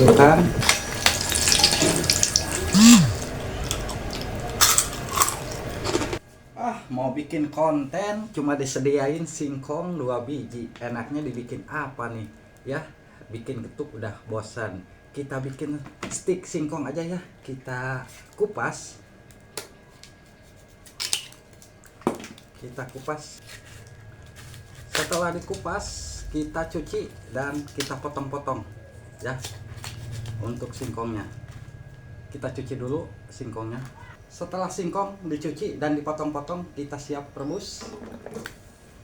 masukkan. Mau bikin konten cuma disediain singkong 2 biji, enaknya dibikin apa nih ya? Bikin getuk udah bosan, kita bikin stik singkong aja ya. Kita kupas, setelah dikupas kita cuci dan kita potong-potong ya. Untuk singkongnya kita cuci dulu singkongnya. Setelah singkong dicuci dan dipotong-potong, kita siap rebus.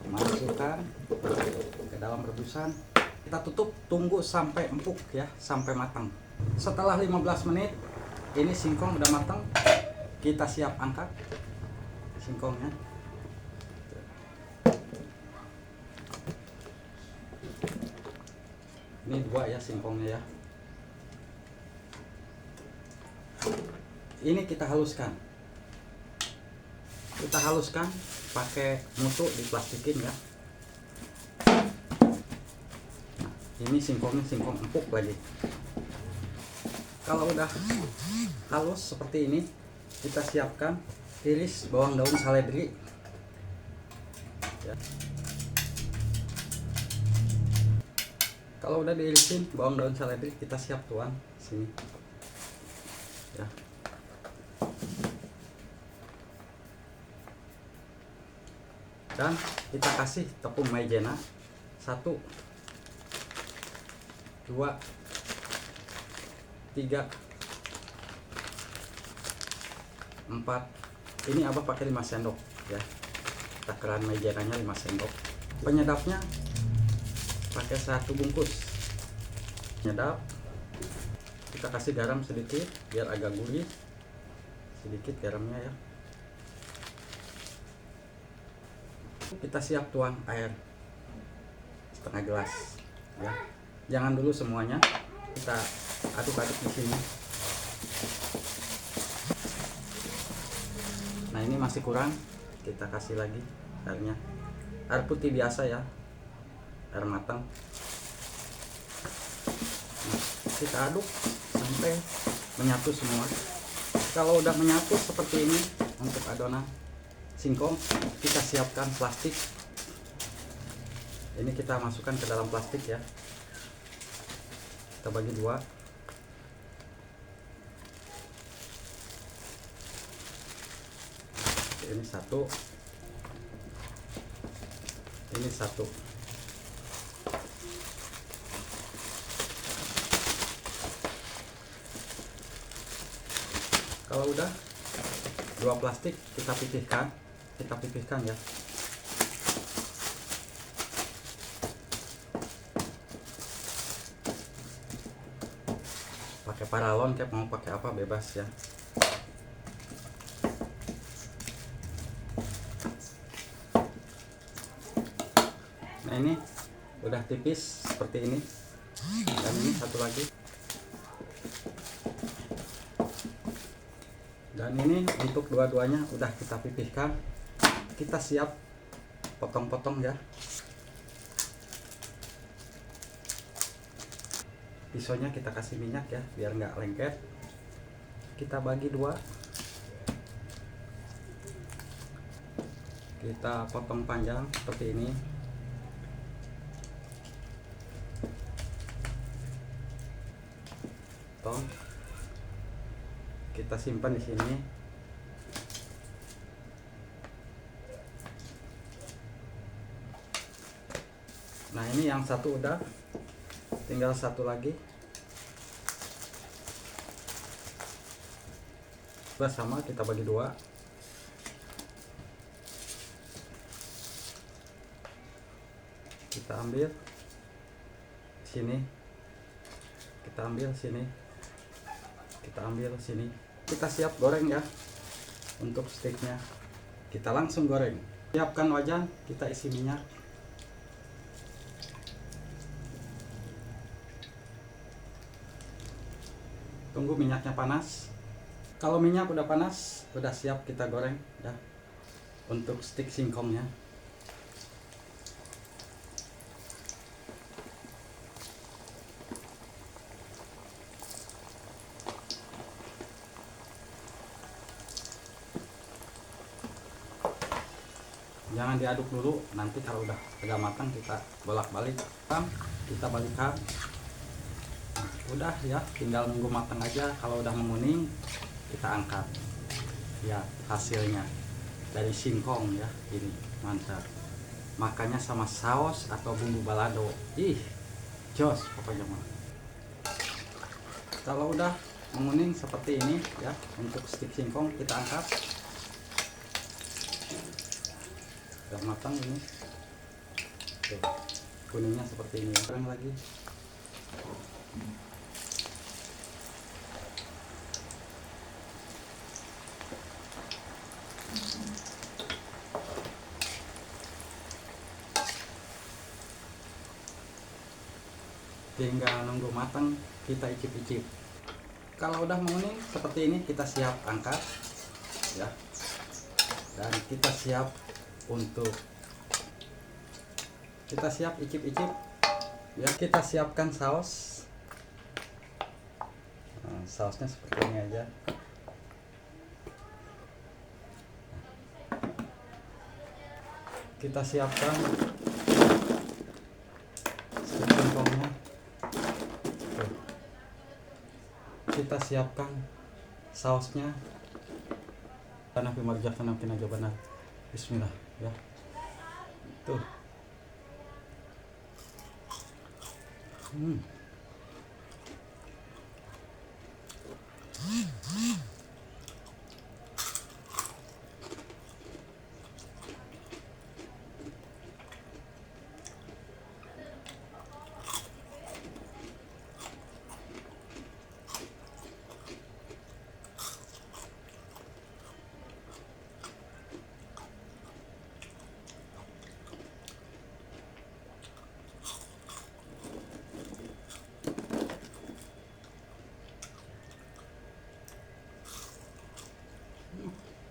Masukkan ke dalam rebusan. Kita tutup, tunggu sampai empuk ya, sampai matang. Setelah 15 menit, ini singkong udah matang. Kita siap angkat singkongnya. Ini 2 ya singkongnya ya. Ini kita haluskan pakai mutu, diplastikin ya. Nah, ini singkongnya singkong empuk lagi. Kalau udah halus seperti ini, kita siapkan iris bawang daun seledri ya. Kalau udah diirisin bawang daun seledri, kita siap tuang sini ya. Dan kita kasih tepung maizena 1 2 3 4. Ini abah pakai 5 sendok ya. Takaran maizenanya 5 sendok. Penyedapnya pakai 1 bungkus penyedap. Kita kasih garam sedikit biar agak gurih, sedikit garamnya ya. Kita siap tuang air setengah gelas ya. Jangan dulu semuanya, kita aduk-aduk di sini. Nah, ini masih kurang, kita kasih lagi airnya. Air putih biasa ya, air matang. Nah, kita aduk sampai menyatu semua. Kalau udah menyatu seperti ini untuk adonan singkong, kita siapkan plastik. Ini kita masukkan ke dalam plastik ya. Kita bagi 2. Ini 1, ini 1. Kalau udah 2 plastik, kita pipihkan ya. Pakai paralon kayak mau pakai apa bebas ya. Nah, ini udah tipis seperti ini. Dan ini satu lagi. Dan ini untuk dua-duanya udah kita pipihkan. Kita siap potong-potong ya. Pisaunya kita kasih minyak ya biar nggak lengket. Kita bagi 2. Kita potong panjang seperti ini. Potong. Kita simpan di sini. Nah, ini yang satu udah, tinggal satu lagi. Sama, kita bagi 2. Kita ambil sini, kita ambil sini, kita ambil sini. Kita siap goreng ya. Untuk stiknya kita langsung goreng. Siapkan wajan, kita isi minyak. Tunggu minyaknya panas. Kalau minyak udah panas, udah siap kita goreng ya. Untuk stik singkongnya. jangan diaduk dulu, nanti kalau udah agak matang kita bolak-balik, kita balikan. Nah, udah ya, tinggal nunggu matang aja. Kalau udah menguning kita angkat. Ya, hasilnya dari singkong ya, ini mantap. Makanya sama saus atau bumbu balado, ih jos pokoknya mah. Kalau udah menguning seperti ini ya, untuk stik singkong kita angkat. Udah matang ini. Tuh, kuningnya seperti ini. Goreng lagi. Tinggal nunggu matang, kita icip-icip. Kalau udah menguning seperti ini, kita siap angkat ya, dan kita siap untuk icip-icip ya. Kita siapkan saus. Nah, sausnya seperti ini aja. Kita siapkan singkongnya. Kita siapkan sausnya. Tanah pimarjak tanah kinaga benar. Bismillah ya. Tuh.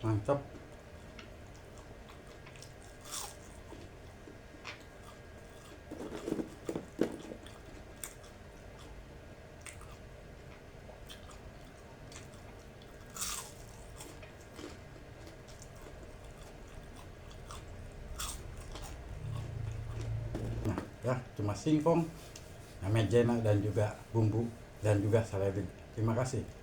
Mantap. Nah ya, cuma singkong, mejena dan juga bumbu dan juga seledri. Terima kasih.